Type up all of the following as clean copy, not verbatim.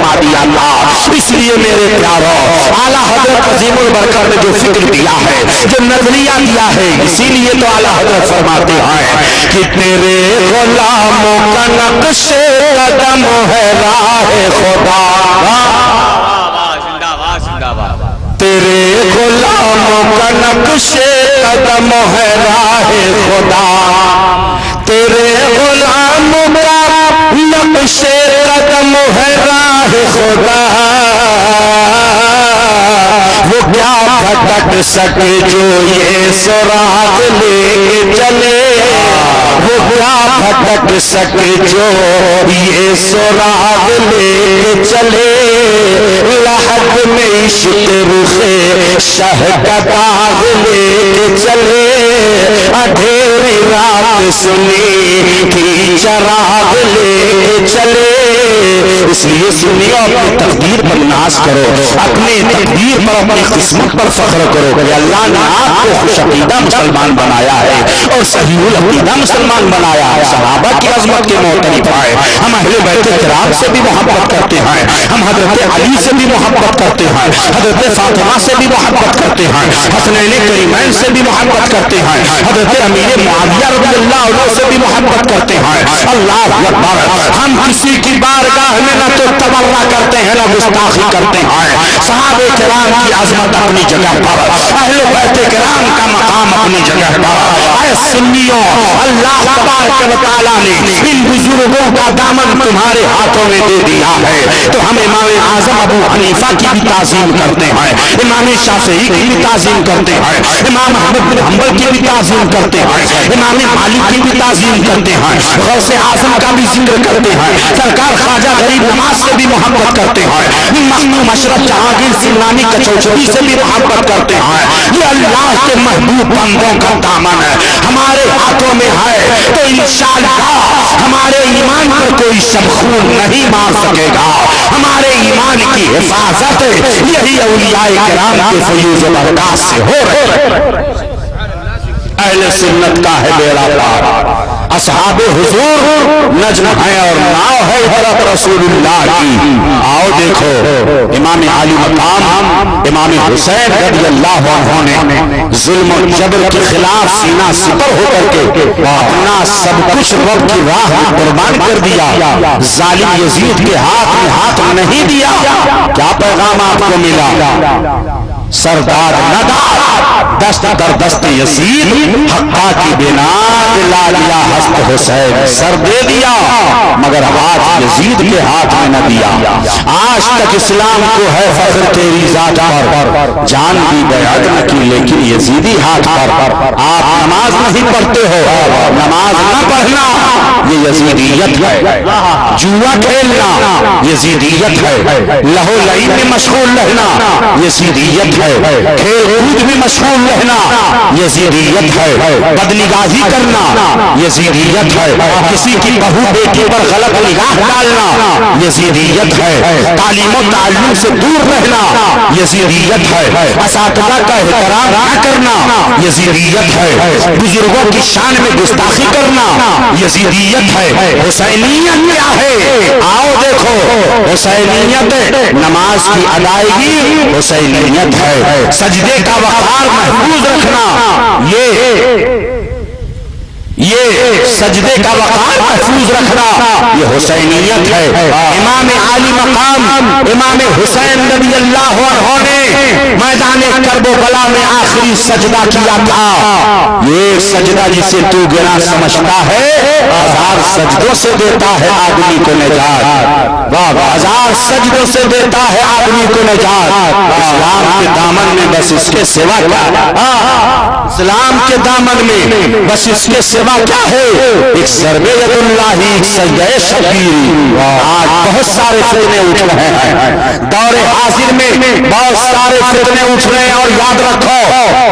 فرما دیا اللہ۔ اس لیے میرے پیارو اعلیٰ حضرت عظیم البرکت نے جو فکر دیا ہے، جو نظریہ دیا ہے، اسی لیے تو اعلیٰ حضرت فرماتے ہیں کہ تیرے غلاموں کا نقش قدم ہے راہ خدا، تیرے غلاموں کا نقش قدم ہے راہ خدا، تیرے غلاموں کا نقش قدم ہے راہ خدا، وہ کیا بھٹک سکے جو یہ سراغ لے کے چلے، وہ کیا بھٹک سکے جو یہ سراغ لے کے چلے، لحد میں عشق رخ شہ کا داغ لے کے چلے، اندھیری رات سنی کی چراغ لے کے چلے۔ اس لیے سنیو، اپنی تقدیر پر ناز کرو، اپنے تقدیر پر، اپنی قسمت پر فخر کرو کہ اللہ نے آپ کو خوش عقیدہ مسلمان بنایا ہے اور صحیح العقیدہ مسلمان بنایا ہے۔ صحابہ کی عظمت کے معترف آئے، ہم اہل بیت کرام سے بھی محبت کرتے ہیں، ہم حضرت علی سے بھی محبت کرتے ہیں، حضرت فاطمہ سے بھی محبت کرتے ہیں، حسنین کریمین سے بھی محبت کرتے ہیں، حضرت امیر معاویہ رضی اللہ عنہ سے بھی محبت کرتے ہیں۔ اللہ اکبر، ہم کسی کی بارگاہ میں نہ تو تبرہ کرتے ہیں نہ گستاخی کرتے ہیں۔ صحابہ کرام کی عظمت اپنی جگہ پر، اہل بیت کرام کا مقام اپنی جگہ پر۔ اے سنیوں، اللہ تبارک و تعالیٰ نے ان بزرگوں کا دامن تمہارے ہاتھوں میں دے دیا ہے، تو ہم امام اعظم ابو حنیفہ کی بھی تعظیم کرتے ہیں، امام شافعی کی بھی تعظیم کرتے ہیں، امام احمد بن حنبل کی بھی تعظیم کرتے ہیں، امام مالک کی بھی تعظیم کرتے ہیں، غوث اعظم کا بھی ذکر کرتے ہیں، سرکار خواجہ غریب نواز سے بھی محبت کرتے ہیں، مخدوم اشرف جہانگیر سیلانی کچوچوی سے بھی محبت کرتے ہیں۔ یہ اللہ کے محبوب بندوں کا دامن ہے، ہمارے ہاتھوں میں ہے، تو انشاءاللہ ہمارے ایمان پر کوئی شب خون نہیں مار سکے گا۔ ہمارے ایمان کی حفاظت یہی اولیاء کرام کے فیوز و برکات سے ہو رہی ہے۔ اہل سنت کا ہے بیڑا پار، اصحاب حضور نجم ہیں اور ناؤ ہے حضرت رسول اللہ کی۔ آؤ دیکھو، امام علی مقام امام حسین رضی اللہ عنہ نے ظلم و جبر کے خلاف سینہ سپر ہو کر کے اپنا سب کچھ رب کی راہ میں قربان کر دیا، ظالم یزید کے ہاتھ میں ہاتھ نہیں دیا۔ کیا پیغام آپ کو ملا؟ سردار ندار دست در دست یزید، حقا کی بنا لا لیا ہست حسین، سر دے دیا مگر ہاتھ یزید کے ہاتھ میں نہ دیا۔ آج تک اسلام کو ہے فخر تیری ذات پر، جان بھی بیعت نہ کی لیکن یزیدی ہاتھ پر۔ آپ نماز نہیں پڑھتے ہو، نماز نہ پڑھنا یہ یزیدیت ہے، جوا کھیلنا یزیدیت ہے، لہو لعب میں مشغول رہنا یزیدیت ہے، کھیل کود میں مشغول رہنا یزیدیت ہے، بدنگاہی کرنا یزیدیت ہے، کسی کی بہو بیٹی پر غلط نگاہ ڈالنا یزیدیت ہے، تعلیم و تعلم سے دور رہنا یزیدیت ہے، اساتذہ کا احترام نہ کرنا یزیدیت ہے، بزرگوں کی شان میں گستاخی کرنا یزیدیت ہے۔ حسینیت کیا ہے؟ آؤ دیکھو، حسینیت نماز کی ادائیگی حسینیت ہے، سجدے کا وقار محفوظ رکھنا یہ سجدے کا وقار محفوظ رکھنا یہ حسینیت ہے۔ امام عالی مقام امام حسین رضی اللہ عنہ نے میدان کربلا میں آخری سجدہ کیا تھا۔ یہ سجدہ جسے تو گنا سمجھتا ہے، ہزار سجدوں سے دیتا ہے آدمی کو نجات، ہزار سجدوں سے دیتا ہے آدمی کو نجات۔ اسلام کے دامن میں بس اس کے سوا کیا، اسلام کے دامن میں بس اس کے سوا کیا ہے؟ ایک ضرب ید اللہ، ایک سجدہ شبیر۔ آج بہت سارے فتنے اٹھ رہے ہیں، دور حاضر میں بہت سارے فتنے اٹھ رہے ہیں، اور یاد رکھو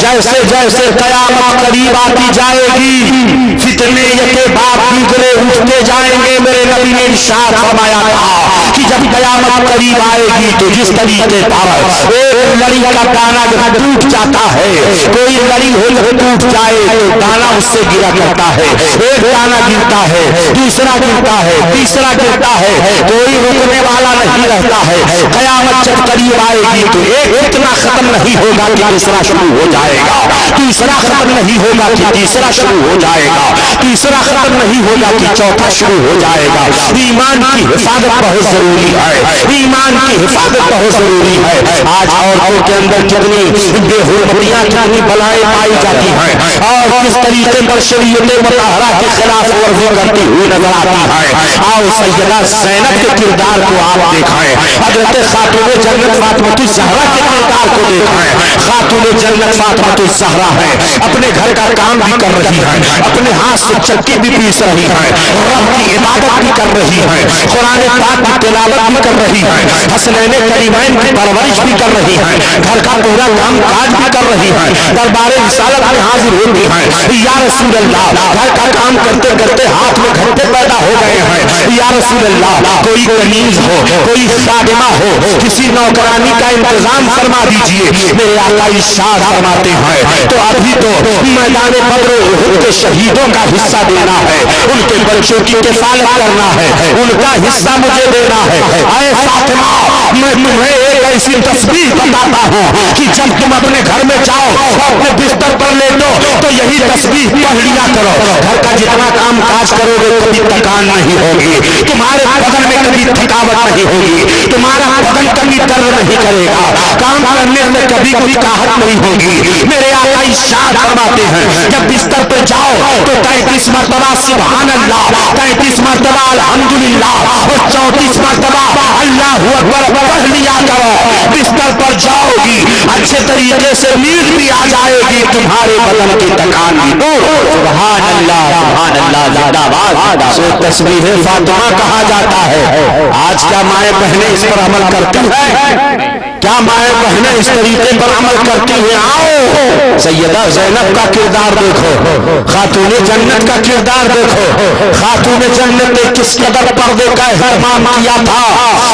جیسے جیسے قیامت قریب آتی جائے گی فتنے یکے بعد دیگرے اٹھتے جائیں گے۔ میرے نبی نے ارشاد فرمایا تھا کہ جب قیامت قریب آئے گی تو جس طریقے پر ایک لڑی کا دانا ٹوٹ جاتا ہے، کوئی لڑی ٹوٹ جائے تو دانا اس سے گرا کرتا رہتا ہے, ایک دانہ گرتا ہے, دوسرا گرتا ہے, تیسرا گرتا ہے, کوئی رکنے والا نہیں رہتا ہے. قیامت جب قریب آئے گی تو ایک اتنا ختم نہیں ہوگا کہ دوسرا شروع ہو جائے گا, دوسرا ختم نہیں ہوگا کہ تیسرا شروع ہو جائے گا, تیسرا ختم نہیں ہوگا کہ چوتھا شروع ہو جائے گا. ایمان کی حفاظت بہت ضروری ہے, ایمان کی حفاظت بہت ضروری ہے. آج عورتوں کے اندر کتنی بے حرمتیاں, کتنی بلائیں پائی جاتی ہیں, اور کس طریقے پر شریعت مطہرہ کے خلاف ورزی کرتی ہوئی نظر آتی ہے. آؤ سیدہ زینب کے کردار کو آپ دیکھیں, حضرت خاتون جنت فاطمہ الزہرا کے کردار کو دیکھیں. خاتون جنت فاطمہ الزہرا ہے, اپنے گھر کا کام بھی کر رہی ہے, اپنے ہاتھ سے چکی بھی پیس رہی ہے, رب کی عبادت بھی کر رہی ہے, قرآن پاک کی تلاوت بھی کر رہی ہے, حسنین کریمین کی پرورش بھی کر رہی ہے, گھر کا پورا کام کاج بھی کر رہی ہے, دربار رسالت میں حاضر ہوتی ہے. یا رسول اللہ, گھر کا کام کرتے کرتے ہاتھ میں گھنٹے پیدا ہو گئے ہیں. یا رسول اللہ, کوئی کنیز ہو, کوئی خادمہ ہو, کسی نوکرانی کا انتظام فرما دیجئے. میرے آقا ارشاد فرماتے ہیں تو ابھی تو میدان بدر و احد کے شہیدوں کا حصہ دینا ہے, ان کے بچوں کی کفالت کرنا ہے, ان کا حصہ مجھے دینا ہے. اے فاطمہ, میں تمہیں ایک ایسی تسبیح بتاتا ہوں کہ جب تم اپنے گھر میں جاؤ, اپنے بستر پر لیٹو تو یہی تسبیح پڑھ لیا کرو. گھر کا جتنا کام کاج کرو گے کبھی تکان نہیں ہوگی, تمہارے بدن میں کبھی تھکاوٹ نہیں ہوگی, تمہارا بدن کبھی درد نہیں کرے گا, کام کرنے میں کبھی کوئی کاہٹ نہیں ہوگی. میرے آقا ارشاد فرماتے ہیں جب بستر پہ جاؤ تو 33 مرتبہ سبحان اللہ, 33 مرتبہ الحمدللہ اور 34 مرتبہ اللہ اکبر پڑھ لیا کرو. بستر پر جاؤ گی, اچھے طریقے سے نیند بھی آ جائے گی, تمہارے بدن کی تکان بھی دور. سبحان اللہ, سبحان اللہ, زندہ باد. سو تسبیح فاطمہ کہا جاتا ہے. آج کیا مائیں بہنیں اس پر عمل کرتی ہیں؟ کیا مائیں بہنیں اس طریقے پر عمل کرتی ہیں؟ آؤ سیدہ زینب کا کردار دیکھو, خاتون جنت کا کردار دیکھو. خاتون جنت نے کس قدر پردے کا اہتمام کیا تھا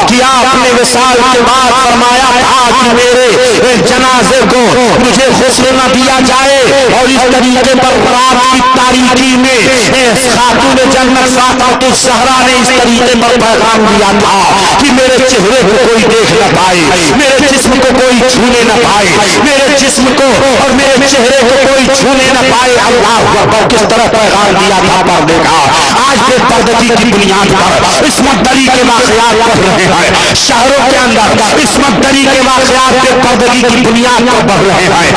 کہ آپ نے وصال کے بعد فرمایا تھا کہ میرے جنازے کو مجھے غسل نہ دیا جائے, اور اس طریقے پر رات کی تاریکی میں خاتون جنت فاطمہ الزہرا نے اس طریقے پر پیغام دیا تھا کہ میرے چہرے کو کوئی دیکھ نہ پائے, میرے جسم کو کوئی چھونے نہ پائے, میرے جسم کو اور میرے چہرے کو کوئی چھونے نہ پائے. اللہ اکبر, کس طرح پیغام دیا تھا پردے کا. آج بے پردگی کی بنیاد پر عصمت دری کے واقعات بڑھ رہے ہیں, شہروں کے اندر عصمت دری کے واقعات بے پردگی کی بنیاد پر بڑھ رہے ہیں.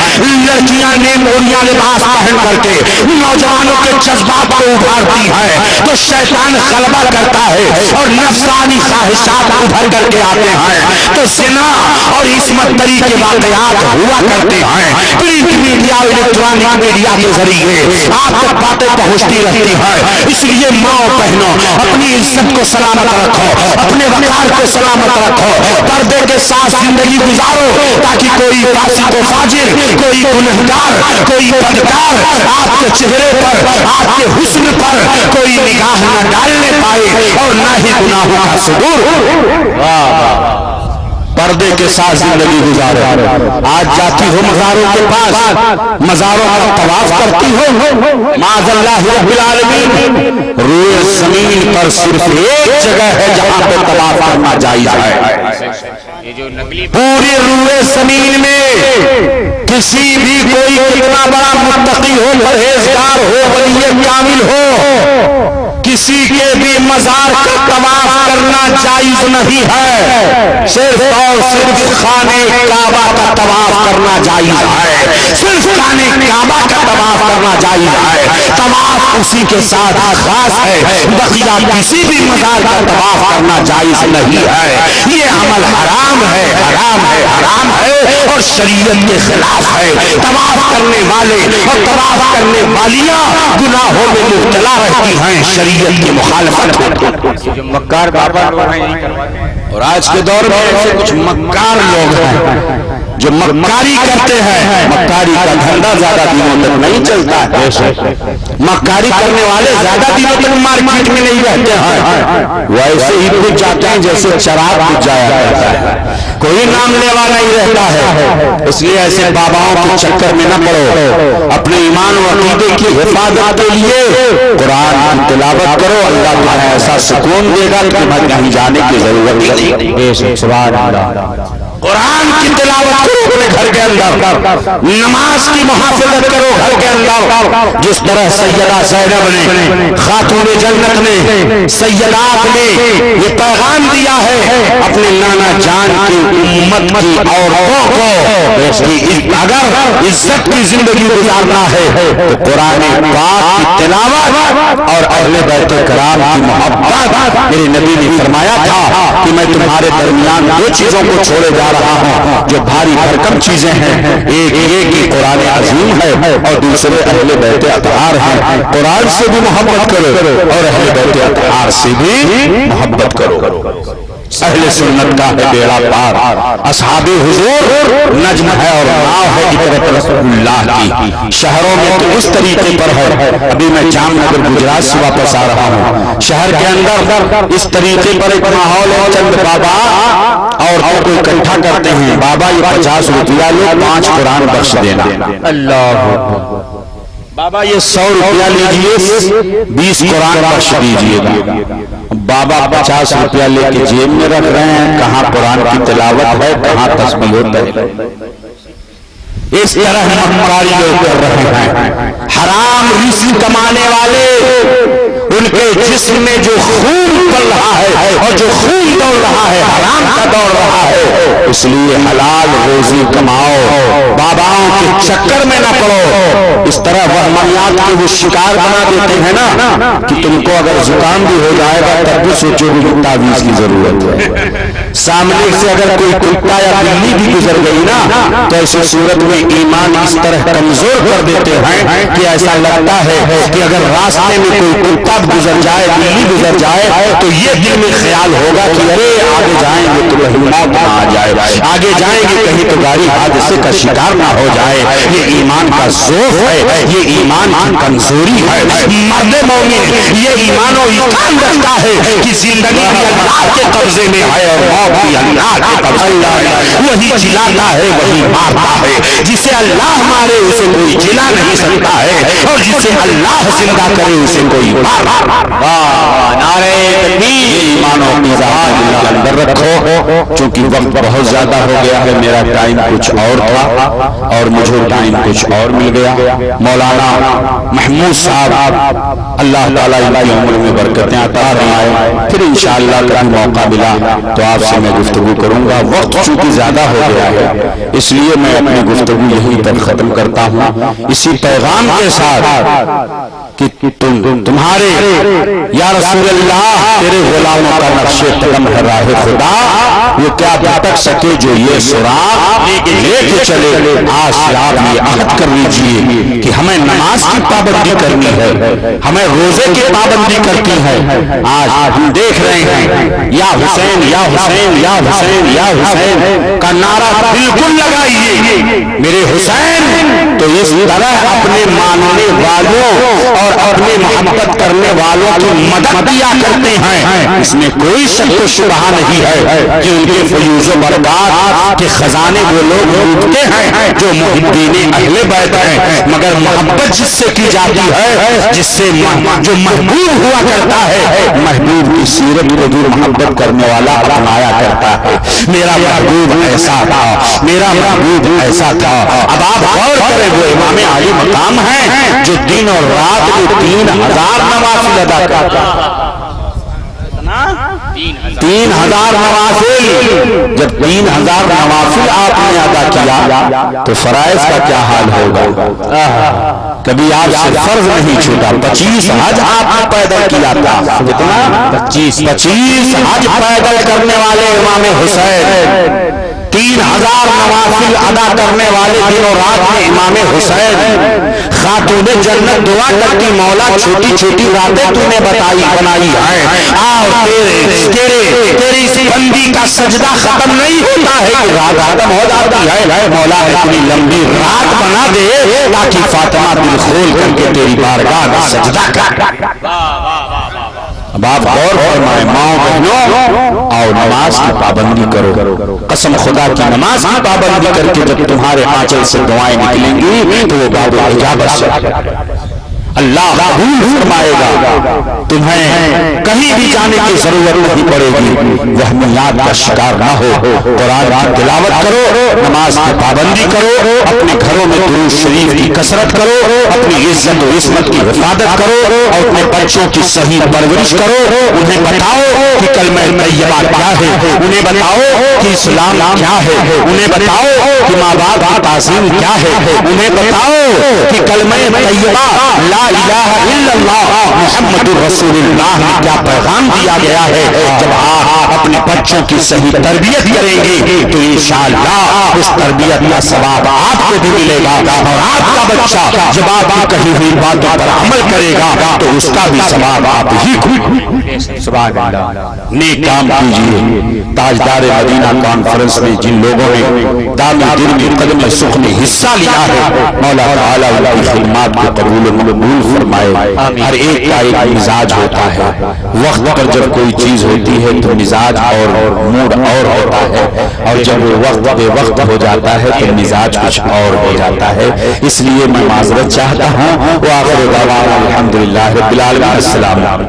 لڑکیاں نیم اوڑیاں لباس پہن کر کے نوجوانوں کے جذبات کو ابھارتی ہے تو شیطان غلبہ کرتا ہے اور نفسانی خواہشات ابھر کر کے آتے ہیں تو زنا اور عصمت دری کے واقعات ہوا کرتے ہیں. پرنٹ میڈیا اور الیکٹرانک میڈیا کے ذریعے آپ تک باتیں پہنچتی رہتی ہیں. اس لیے ماں بہنوں, اپنی عزت کو سلامت رکھو, اپنے وقار کو سلامت رکھو, پردے کے ساتھ زندگی گزارو تاکہ کوئی فاسق و فاجر, کوئی گنہگار, کوئی بدکار آپ کے چہرے پر, آپ کے حسن پر کوئی نگاہ نہ ڈالنے پائے اور نہ ہی گناہوں کا صدور. پردے کے ساتھ زندگی گزارو. آج جاتی ہو مزاروں کے پاس, مزاروں کا طواف کرتی ہو, معاذ اللہ رب العالمین, روئے زمین پر صرف ایک جگہ ہے جہاں پہ طواف کرنا جائز ہے. پوری روئے زمین میں کسی بھی کوئی کتنا بڑا متقی ہو, پرہیزگار ہو, ولی کامل ہو, کسی کے بھی مزار کا طواف کرنا جائز نہیں ہے. صرف اور صرف خانے کعبہ کا طواف کرنا جائز ہے, صرف خانے کعبہ کا طواف کرنا جائز ہے. طواف اسی کے ساتھ خاص ہے, بقیہ کسی بھی مزار کا طواف کرنا جائز نہیں ہے. یہ عمل حرام ہے, حرام ہے, حرام ہے اور شریعت کے خلاف ہے. طواف کرنے والے اور طواف کرنے والیاں گناہوں میں مبتلا رہتی ہیں شریعت کی مخالفت. جو مکار بابا لوگ ہیں, اور آج کے دور میں ایسے کچھ مکار لوگ ہیں جو مکاری کرتے ہیں، مکاری کا دھندا زیادہ دنوں تک نہیں چلتا ہے، مکاری کرنے والے زیادہ دنوں تک مارکیٹ میں نہیں رہتے ہیں، وہ ایسے ہی بجھ جاتے ہیں جیسے چراغ بجھ جایا کرتا ہے، کوئی نام لیوا نہیں رہتا ہے۔ اس لیے ایسے باباؤں کے چکر میں نہ پڑو، اپنے ایمان و عقیدے کی حفاظت کے لیے قرآن کی تلاوت کرو، اللہ تمہیں ایسا سکون دے گا کہ تمہیں کہیں جانے کی ضرورت نہیں۔ سبحان اللہ۔ قرآن کی تلاوت کرو اپنے گھر کے اندر، نماز کی محافظت کرو گھر کے اندر، جس طرح سیدہ زینب نے، خاتون جنت نے، سیدات نے یہ پیغام دیا ہے اپنے نانا جان کی امت کی عورتوں کو کہ اگر عزت کی زندگی گزارنا ہے تو قرآن پاک کی تلاوت اور اہل بیت کرام کی محبت۔ میرے نبی نے فرمایا تھا کہ میں تمہارے درمیان دو چیزوں کو چھوڑے جا رہا ہوں جو بھاری بھرکم چیزیں ہیں، ایک یہ کہ قرآن عظیم ہے اور دوسرے اہل بیت اطہار ہیں۔ قرآن سے بھی محبت کرو اور اہل بیت اطہار سے بھی محبت کرو۔ اہل سنت کا ہے بیڑا پار، اصحاب حضور نجم ہے اور ناؤ ہے اطرت رسول اللہ کی۔ شہروں میں تو اس طریقے پر ہے، ابھی میں جام نگر گجرات سے واپس آ رہا ہوں، شہر کے اندر اس طریقے پر ایک ماحول ہے، چند بابا عورتوں کو اکٹھا کرتے ہیں، بابا یہ 50 روپیہ لو 5 قرآن بخش دینا، اللہ بابا یہ 100 روپیہ لیجئے 20 قرآن بخش دیجئے گا۔ بابا 50 روپیہ لے کے جیب میں رکھ رہے ہیں، کہاں قرآن کی تلاوت ہے، کہاں تسبیح ہوتا ہے۔ اس طرح مکاری لوگ کر رہے ہیں، حرام رزق کمانے والے، ان کے جسم میں جو خون پل رہا ہے اور جو خون دوڑ رہا ہے حرام کا دوڑ رہا ہے، اس لیے حلال روزی کماؤ، باباؤں کے چکر میں نہ پڑو۔ اس طرح وہمیات کے وہ شکار بنا دیتے ہیں نا کہ تم کو اگر زکام بھی ہو جائے گا تب بھی سوچو کہ تعویذ کی ضرورت ہے۔ سامنے سے اگر کوئی کتا یا بلی بھی گزر گئی نا تو ایسی صورت میں ایمان اس طرح کمزور کر دیتے ہیں کہ ایسا لگتا ہے کہ اگر راستے میں کوئی کتا گزر جائے، بلی گزر جائے تو یہ دل میں خیال ہوگا کہ ارے آگے جائیں گے تو کہیں موت نہ آ جائے، آگے جائیں گے کہیں تو گاڑی حادثے کا شکار نہ ہو جائے۔ یہ ایمان کا ضعف ہے، یہ ایمان کی کمزوری ہے۔ مرد مومن یہ ایمان و ایمان رکھتا ہے کہ زندگی بھی اللہ کے قبضے میں ہے اور موت بھی اللہ کے قبضے میں ہے، وہی جلاتا ہے وہی مارتا ہے، جسے اللہ مارے اسے کوئی جلا نہیں سکتا ہے اور جسے اللہ زندہ کرے اسے کوئی مار۔ نعرہ تکبیر۔ ایمان و میزان کے اندر رکھو، چونکہ وقت بہت زیادہ ہو گیا ہے، میرا ٹائم کچھ اور تھا اور مجھے ٹائم کچھ اور مل گیا۔ مولانا محمود صاحب اللہ تعالیٰ ان کی عمر میں برکتیں عطا فرمائے، پھر انشاءاللہ کبھی موقع ملا تو آپ سے میں گفتگو کروں گا۔ وقت چونکہ زیادہ ہو گیا ہے اس لیے میں اپنی گفتگو یہیں تک ختم کرتا ہوں، اسی پیغام کے ساتھ کہ تمہارے یا رسول اللہ تیرے غلاموں کا نقش قدم ہے راہ خدا، وہ کیا بھٹک سکے جو یہ سراغ لے کے چلے۔ آج سے آپ یہ عہد کر لیجئے کہ ہمیں نماز کی پابندی کرنی ہے، ہمیں روزے کی پابندی کرتی ہے۔ آج ہم دیکھ رہے ہیں یا حسین یا حسین یا حسین یا حسین کا نعرہ بالکل لگائیے، میرے حسین تو اس طرح اپنے ماننے والوں اور اپنے محبت کرنے والوں کی مدد کیا کرتے ہیں، اس میں کوئی شک و شبہ نہیں ہے کہ ان کے فیوز و برکات کے خزانے وہ لوگ لوٹتے ہیں جو محبین اہل بیت ہیں، مگر محبت جس سے کی جاتی ہے، جس سے جو محبوب ہوا کرتا ہے، محبوب کی سیرت کو جو محبت کرنے والا اپنایا کرتا ہے۔ میرا محبوب ایسا تھا، میرا محبوب ایسا تھا۔ اب آپ غور کریں، وہ امام عالی مقام ہیں جو دن اور رات میں 3000 نوافل ادا کرتا ہے، 3000 نوافل۔ جب 3000 نوافل آپ نے ادا کیا تو فرائض کا کیا حال ہوگا؟ کبھی آپ سے فرض نہیں چھوٹا۔ 25 حج آپ نے پیدل کیا تھا، کتنا؟ 25 حج پیدل کرنے والے امام حسین 3000 نوافل ادا کرنے والے دن و رات میں امام حسین خاتون جنت دعا کرتی مولا چھوٹی چھوٹی راتیں تو نے بنائی ہیں اور تیری اس بندی کا سجدہ ختم نہیں ہوتا ہے کہ رات ختم ہو جاتی ہے مولا اتنی لمبی رات بنا دے تاکہ فاطمہ دل کھول کر کے تیری بارگاہ میں سجدہ کر۔ اب آپ غور فرمائیں ماؤں بہنوں اور نماز کی پابندی کرو، قسم خدا کی نماز کی پابندی کر کے جب تمہارے آنچل سے دعائیں نکلیں گی تو وہ باب اجابت سے اللہ قبول فرمائے گا، تمہیں کہیں بھی جانے کی ضرورت نہیں پڑے گی، وہمیات کا شکار نہ ہو، قرآن کی تلاوت کرو، نماز کی پابندی کرو، اپنے گھروں میں درود شریف کی کثرت کرو، اپنی عزت و عصمت کی حفاظت کرو اور اپنے بچوں کی صحیح پرورش کرو، انہیں بتاؤ کہ کلمہ طیبہ کیا ہے، انہیں بتاؤ کہ اسلام کیا ہے، انہیں بتاؤ کہ ماں باپ کی تعظیم کیا ہے، انہیں بتاؤ کہ کلمہ طیبہ لا الہ الا اللہ محمد رسول اللہ میں کیا پیغام دیا گیا ہے۔ جب آپ اپنے بچوں کی صحیح تربیت کریں گے تو انشاءاللہ اس تربیت کا ثواب آپ کو بھی ملے گا اور آپ کا بچہ جب آپ کی کہی ہوئی باتوں پر عمل کرے گا تو اس کا بھی ثواب آپ ہی کو۔ سبحان اللہ۔ نیک کام کیجیے۔ تاجدار مدینہ کانفرنس میں جن لوگوں نے دامی دل میں قدم سخن میں حصہ لیا ہے مولا تعالیٰ ان کی خدمات کو قبول و مقبول فرمائے۔ ہر ایک کا ایک مزاج ہوتا ہے، وقت پر جب کوئی چیز ہوتی ہے تو مزاج اور موڈ اور ہوتا ہے، اور جب وہ وقت بے وقت ہو جاتا ہے تو مزاج کچھ اور ہو جاتا ہے۔ اس لیے میں معذرت چاہتا ہوں۔ وآخر دعوانا الحمدللہ رب العالمین۔ السلام علیکم۔